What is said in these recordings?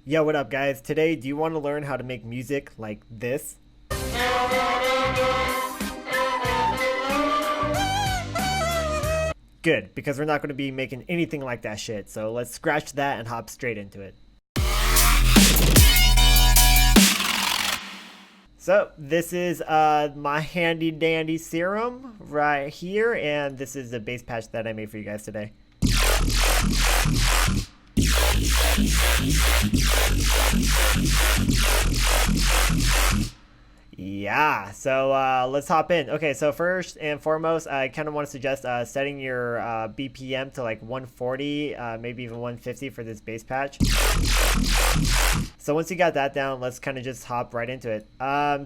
Yo, what up, guys? Today, do you want to learn how to make music like this? Good, because we're not going to be making anything like that shit. So let's scratch that and hop straight into it. So this is my handy dandy serum right here, and this is the bass patch that I made for you guys today. Yeah, so let's hop in. Okay, so first and foremost, I kind of want to suggest setting your BPM to like 140, maybe even 150 for this bass patch. So once you got that down, let's kind of just hop right into it.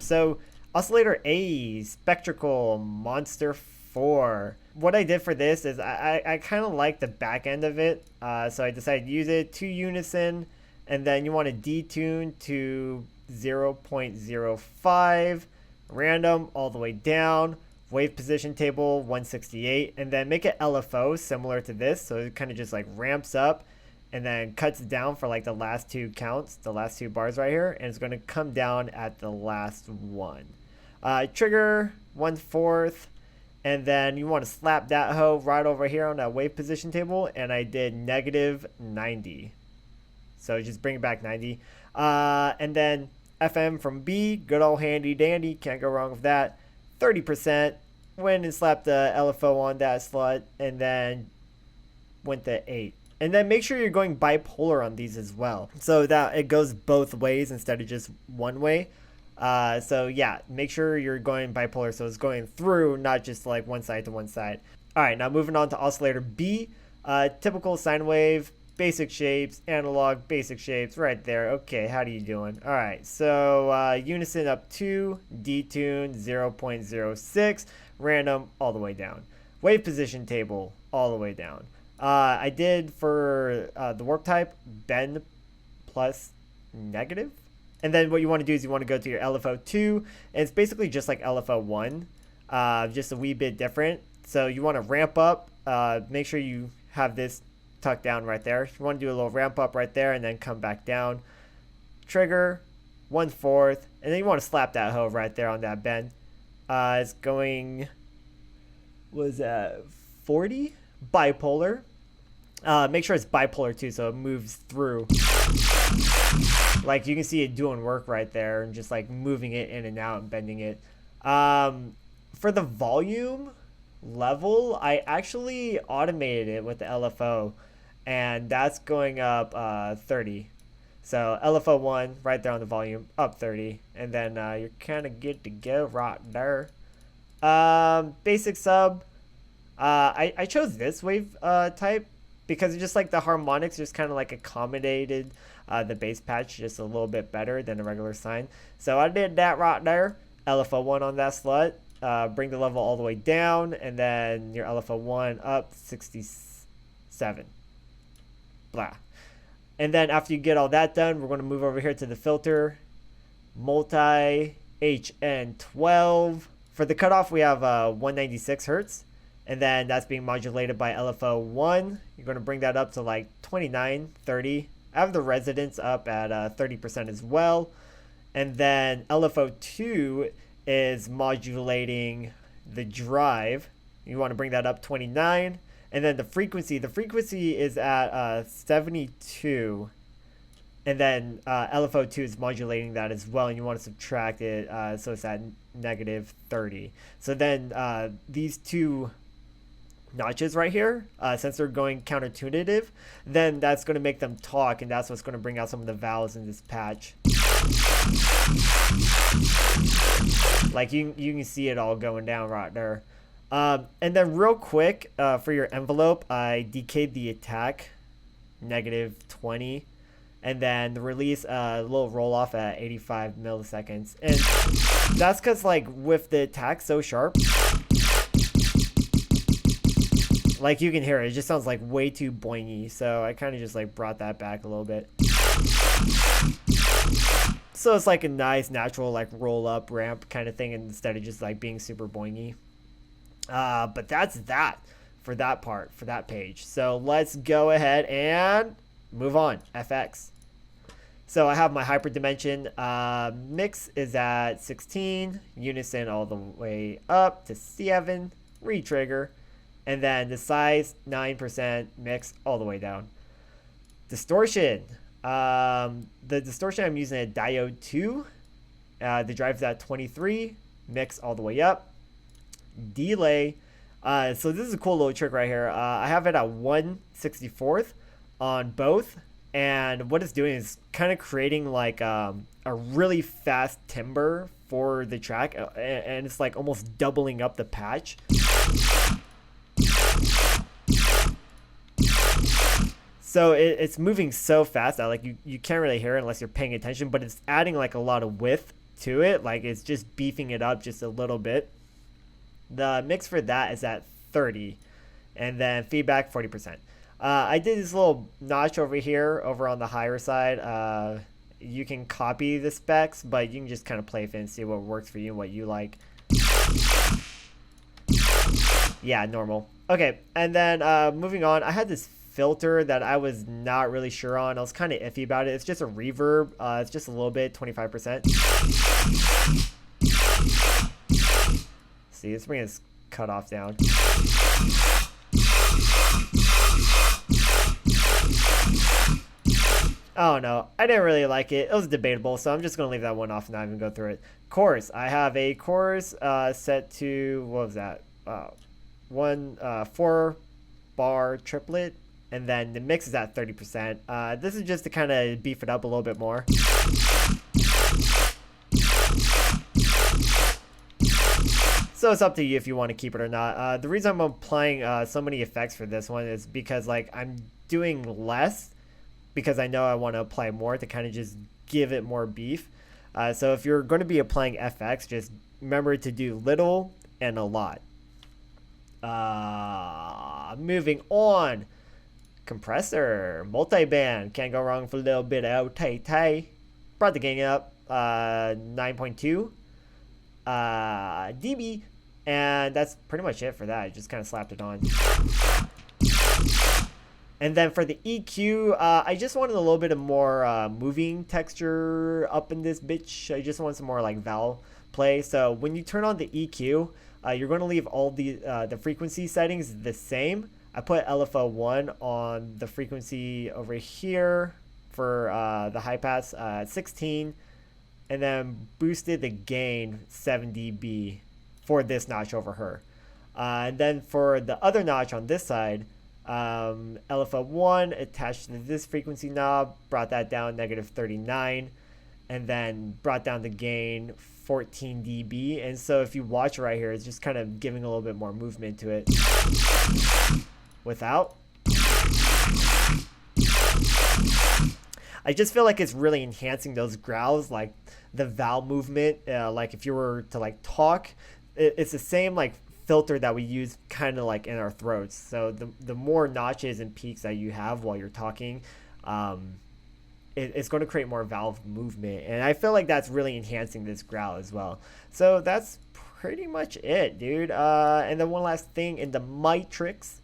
So oscillator A, Spectrical, Monster 4. What I did for this is I kind of like the back end of it, so I decided to use it 2 unison, and then you want to detune to 0.05, random all the way down, wave position table 168, and then make it LFO similar to this, so it kind of just like ramps up and then cuts down for like the last 2 counts, the last 2 bars right here, and it's going to come down at the last one. Trigger 1/4, and then you want to slap that hoe right over here on that wave position table, and I did -90. So just bring it back 90. And then FM from B, good old handy dandy, can't go wrong with that. 30%, went and slapped the LFO on that slut, and then went to 8. And then make sure you're going bipolar on these as well, so that it goes both ways instead of just one way. So yeah, make sure you're going bipolar, so it's going through, not just like one side to one side. All right, now moving on to oscillator B, typical sine wave, basic shapes, analog, basic shapes, right there. Okay, how are you doing? All right, so unison up 2, detune 0.06, random all the way down. Wave position table all the way down. I did for the warp type, bend plus negative. And then what you want to do is you want to go to your LFO2, and it's basically just like LFO1, just a wee bit different. So you want to ramp up, make sure you have this tucked down right there. You want to do a little ramp up right there and then come back down. Trigger 1/4, and then you want to slap that hoe right there on that bend. It's going, was that 40? Bipolar. Make sure it's bipolar too, so it moves through. Like you can see it doing work right there, and just like moving it in and out and bending it. For the volume level, I actually automated it with the LFO, and that's going up 30. So LFO 1 right there on the volume, up 30, and then you're kind of good to go right there. Basic sub, I chose this wave type because it's just like the harmonics just kind of like accommodated the bass patch just a little bit better than a regular sine. So I did that right there. LFO 1 on that slut. Bring the level all the way down, and then your LFO 1 up 67. Blah. And then after you get all that done, we're going to move over here to the filter. Multi HN12. For the cutoff, we have 196 hertz. And then that's being modulated by LFO 1. You're going to bring that up to like 29, 30. I have the resonance up at 30% as well. And then LFO 2 is modulating the drive. You want to bring that up 29. And then the frequency is at 72. And then LFO 2 is modulating that as well, and you want to subtract it, so it's at -30. So then these two notches right here, since they're going countertunitive, then that's going to make them talk, and that's what's going to bring out some of the vowels in this patch. Like you can see it all going down right there. And then real quick, for your envelope, I decayed the attack -20, and then the release a little roll off at 85 milliseconds. And that's because like with the attack so sharp, like you can hear it just sounds like way too boingy, so I kind of just like brought that back a little bit. So it's like a nice natural like roll up ramp kind of thing instead of just like being super boingy. But that's that for that part, for that page. So let's go ahead and move on. FX. So I have my hyperdimension mix is at 16, unison all the way up to 7, retrigger, and then the size 9%, mix all the way down. Distortion. The distortion I'm using a diode 2. The drive's at 23, mix all the way up. Delay. So this is a cool little trick right here. I have it at 1/64th on both, and what it's doing is kind of creating like a really fast timbre for the track, and it's like almost doubling up the patch. So it's moving so fast that like you can't really hear it unless you're paying attention, but it's adding like a lot of width to it. Like it's just beefing it up just a little bit. The mix for that is at 30, and then feedback 40%. I did this little notch over here, over on the higher side. You can copy the specs, but you can just kind of play with it and see what works for you and what you like. Yeah, normal. Okay, and then moving on, I had this filter that I was not really sure on. I was kind of iffy about it. It's just a reverb. It's just a little bit, 25%. See, let's bring this cutoff down. Oh no, I didn't really like it. It was debatable, so I'm just gonna leave that one off and not even go through it. Chorus. I have a chorus set to, what was that? 4-bar triplet, and then the mix is at 30%. This is just to kind of beef it up a little bit more. So it's up to you if you want to keep it or not. The reason I'm applying so many effects for this one is because like I'm doing less because I know I want to apply more to kind of just give it more beef. So if you're going to be applying FX, just remember to do little and a lot. Moving on. Compressor, multi-band, can't go wrong for a little bit of tay. Brought the gain up 9.2 dB, and that's pretty much it for that. I just kind of slapped it on. And then for the EQ, I just wanted a little bit of more moving texture up in this bitch. I just want some more like vowel play. So when you turn on the EQ, you're going to leave all the frequency settings the same. I put LFO 1 on the frequency over here for the high pass at 16, and then boosted the gain 7 dB for this notch over her. And then for the other notch on this side, LFO 1 attached to this frequency knob, brought that down -39, and then brought down the gain 14 dB. And so if you watch right here, it's just kind of giving a little bit more movement to it. Without, I just feel like it's really enhancing those growls, like the vowel movement. Like if you were to like talk, it's the same like filter that we use kind of like in our throats. So the more notches and peaks that you have while you're talking, it's going to create more valve movement, and I feel like that's really enhancing this growl as well. So that's pretty much it, dude. And then one last thing, in the matrix,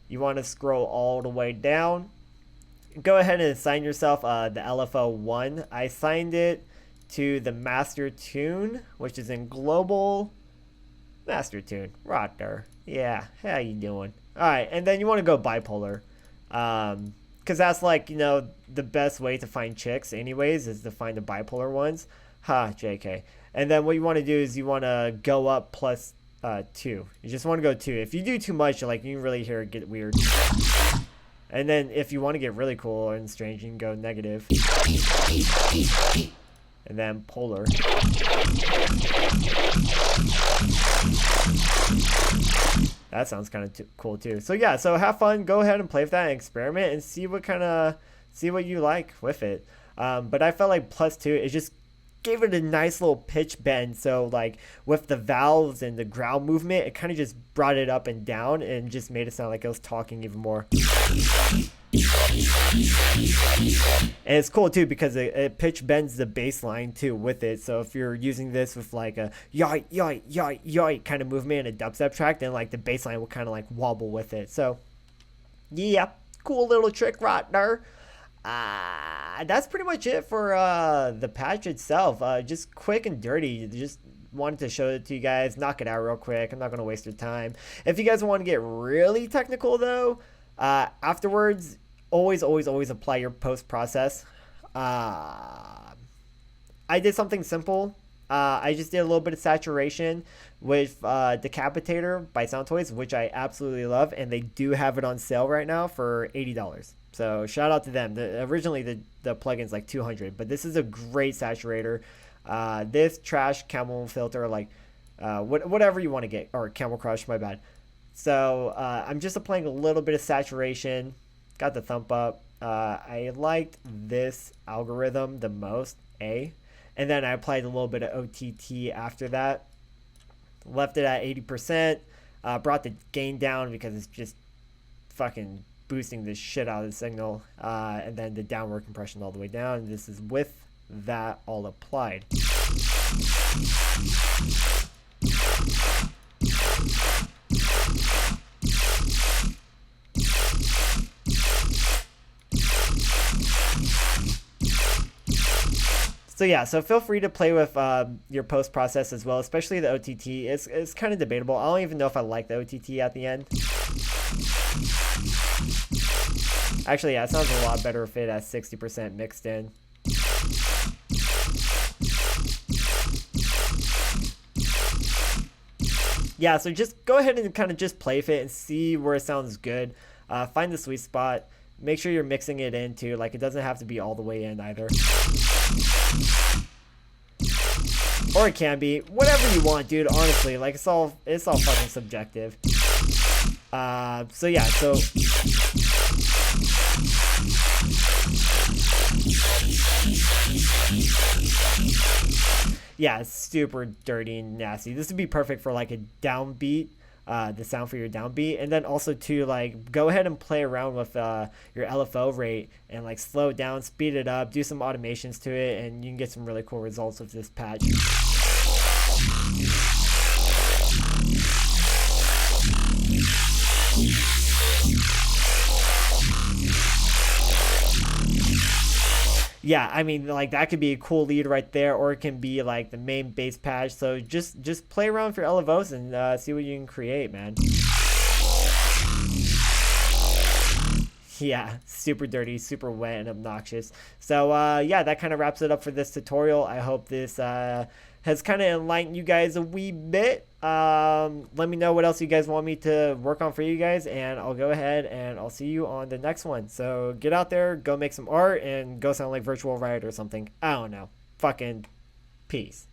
you want to scroll all the way down. Go ahead and assign yourself the LFO 1. I assigned it to the master tune, which is in global master tune. Right there. Yeah, how you doing? All right, and then you want to go bipolar. Because that's like, you know, the best way to find chicks anyways, is to find the bipolar ones. JK. And then what you want to do is you want to go up plus 2. You just want to go 2. If you do too much, like, you can really hear it get weird. And then if you want to get really cool and strange, you can go negative. And then polar. That sounds kind of cool too. So yeah, so have fun. Go ahead and play with that and experiment and see what you like with it. But I felt like plus 2, it just gave it a nice little pitch bend. So like with the valves and the growl movement, it kind of just brought it up and down and just made it sound like it was talking even more. And it's cool too because it pitch bends the bass line too with it. So if you're using this with like a yoy yoy yoy yoy kind of movement and a dubstep track, then like the bass line will kind of like wobble with it. So yeah, cool little trick right there. That's pretty much it for the patch itself. Just quick and dirty. Just wanted to show it to you guys, knock it out real quick. I'm not gonna waste your time. If you guys want to get really technical though, afterwards, always apply your post process. I did something simple. I just did a little bit of saturation with Decapitator by Sound Toys, which I absolutely love, and they do have it on sale right now for $80. So shout out to them. Originally the plugin's like $200, but this is a great saturator. This trash camel filter, like whatever you want to get, or camel crush, my bad. So I'm just applying a little bit of saturation. Got the thump up. I liked this algorithm the most, and then I applied a little bit of OTT after that. Left it at 80%. Brought the gain down because it's just fucking boosting the shit out of the signal. And then the downward compression all the way down. This is with that all applied. So yeah, so feel free to play with your post process as well, especially the OTT. It's kind of debatable. I don't even know if I like the OTT at the end. Actually, yeah, it sounds a lot better if it has 60% mixed in. Yeah, so just go ahead and kind of just play with it and see where it sounds good. Find the sweet spot. Make sure you're mixing it in too. Like, it doesn't have to be all the way in either. Or it can be. Whatever you want, dude. Honestly, like, it's all fucking subjective. So yeah, so yeah, it's super dirty and nasty. This would be perfect for like a downbeat, the sound for your downbeat, and then also to like go ahead and play around with your LFO rate and like slow it down, speed it up, do some automations to it, and you can get some really cool results with this patch. Yeah, I mean, like, that could be a cool lead right there, or it can be like the main bass patch. So just play around with your LFOs and see what you can create, man. Yeah, super dirty, super wet and obnoxious. So yeah, that kind of wraps it up for this tutorial. I hope this has kind of enlightened you guys a wee bit. Let me know what else you guys want me to work on for you guys, and I'll go ahead and I'll see you on the next one. So get out there, go make some art, and go sound like Virtual Riot or something. I don't know. Fucking peace.